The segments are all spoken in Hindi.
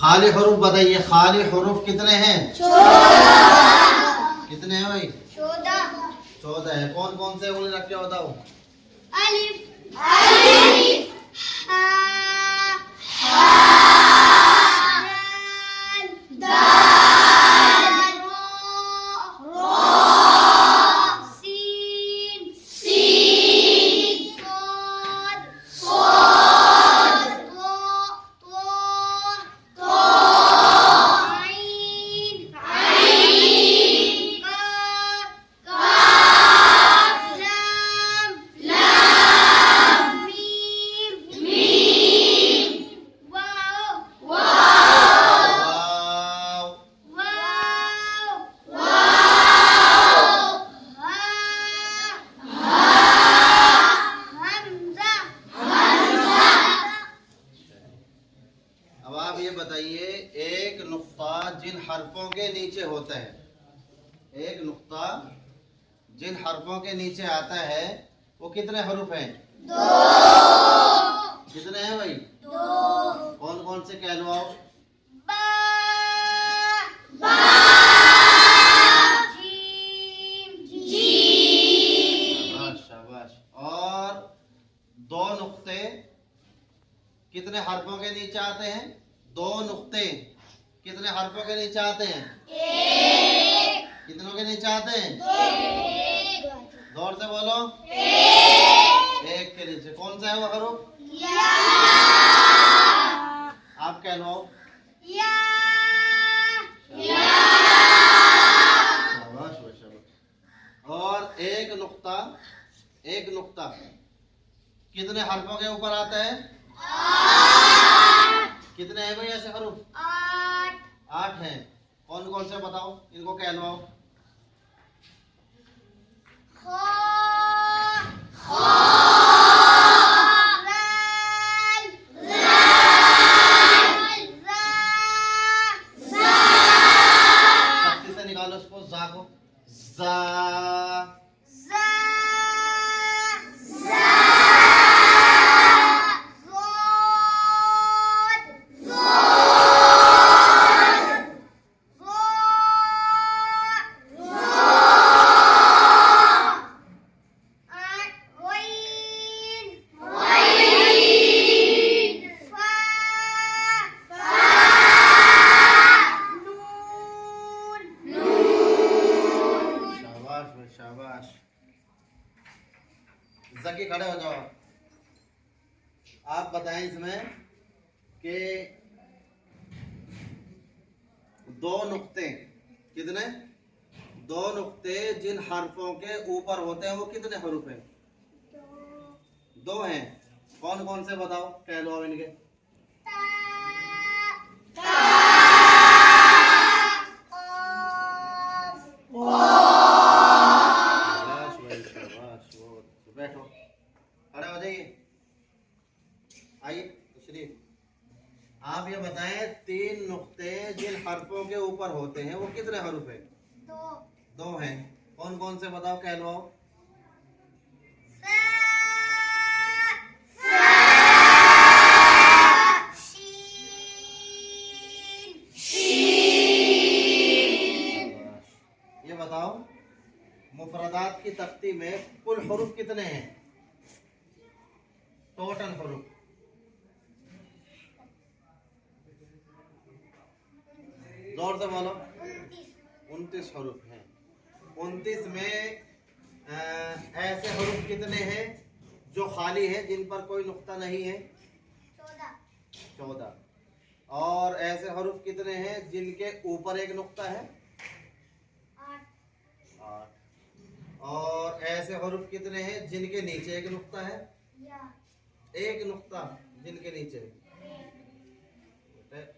खाली हरूफ बताइए, खाली हरूफ कितने हैं? 14। कितने हैं भाई? 14। 14 है। कौन कौन से बोले रखे बताओ? अलिफ, अलिफ, हा, हा, दाल, दाल, रो, रो, सीन, सीन, सोद, सोद, तो, आइन, आइन, काफ, लाम, लाम, मीम, मीम, वाव, वाव, वाव, वाव, वाव, हा, हा, हमजा, हमजा। अब आप ये बताइए, एक नुक्ता जिन हरफों के नीचे होता है, एक नुक्ता जिन हरफों के नीचे आता है वो कितने हरूफ हैं? 2। कितने हैं भाई? 2। कौन कौन से कह लो आओ? बा, बा, जीम, जीम, शाबाश शाबाश। और दो नुक्ते कितने हरफों के नीचे आते हैं? दो नुक्ते कितने हरफों के नीचे आते हैं? 1, कितनों के नीचे आते हैं? 1, जोर से बोलो। 1, एक के नीचे कौन सा है वो हरूफ? या, आप कह लो। या, या, शाबाश भाई, शाबाश। और एक नुक्ता कितने हरफों के ऊपर आता है? 8, कितने हैं भाई ऐसे हरूफ? 8, 8 हैं। कौन कौन से बताओ, इनको कह लो। खा, खा, लाल, लाल, जा, जा, सख्ती से निकालो उसको, जा को। जा, जा, जा, ज़ोद, ज़ोद, ज़ो, गइन, गइन, फा, फा, नून, नून। शाबाश भाई, शाबाश। जकी खड़े हो जाओ। आप बताएं इसमें कि दो नुक्ते कितने? दो नुक्ते जिन हरफों के ऊपर होते हैं वो कितने हरूफ हैं? 2 हैं। कौन कौन से बताओ, कह लो अब इनके। शाबाश भाई, शाबाश। वो बैठो, खड़े हो जाइए। आइए तशरीफ। आप ये बताएं, 3 नुक्ते जिन हरफों के ऊपर होते हैं वो कितने हरूफ हैं? 2 हैं। कौन कौन से बताओ, कह लो। ये बताओ, मुफरदात की तख्ती में कुल हरूफ कितने हैं? टोटल हरूफ जोर से बोलो। 29 हरूफ हैं। 29 में ऐसे हरूफ कितने हैं जो खाली है, जिन पर कोई नुक्ता नहीं है? 14। और ऐसे हरूफ कितने हैं जिनके ऊपर एक नुक्ता है? 8। और ऐसे हरूफ कितने हैं जिनके नीचे एक नुक्ता है? एक नुक्ता जिनके नीचे।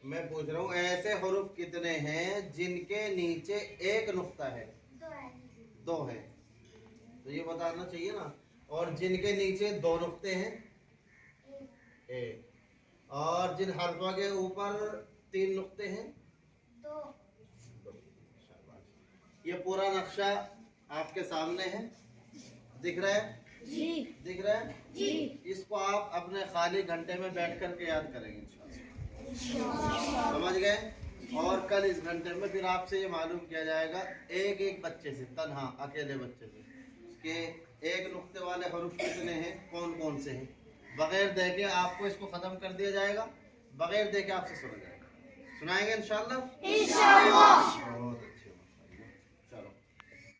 मैं पूछ रहा हूँ, ऐसे हरूफ कितने हैं जिनके नीचे एक नुक्ता है? 2 है। तो ये बताना चाहिए ना। और जिनके नीचे 2 नुक्ते हैं? 1। और जिन हरफों के ऊपर 3 नुक्ते हैं? 2। ये पूरा नक्शा आपके सामने है, दिख रहा है? जी। दिख रहा है? जी। इसको आप अपने खाली घंटे में बैठ करके याद करेंगे इंशाल्लाह। समझ गए? है। और कल इस घंटे में फिर आपसे ये मालूम किया जाएगा एक एक बच्चे से, तन्हा अकेले बच्चे से, कि एक नुक्ते वाले हरूफ कितने हैं, कौन कौन से हैं। बगैर देखे आपको इसको ख़त्म कर दिया जाएगा, बगैर देखे आपसे सुना जाएगा। सुनाएंगे इंशाल्लाह।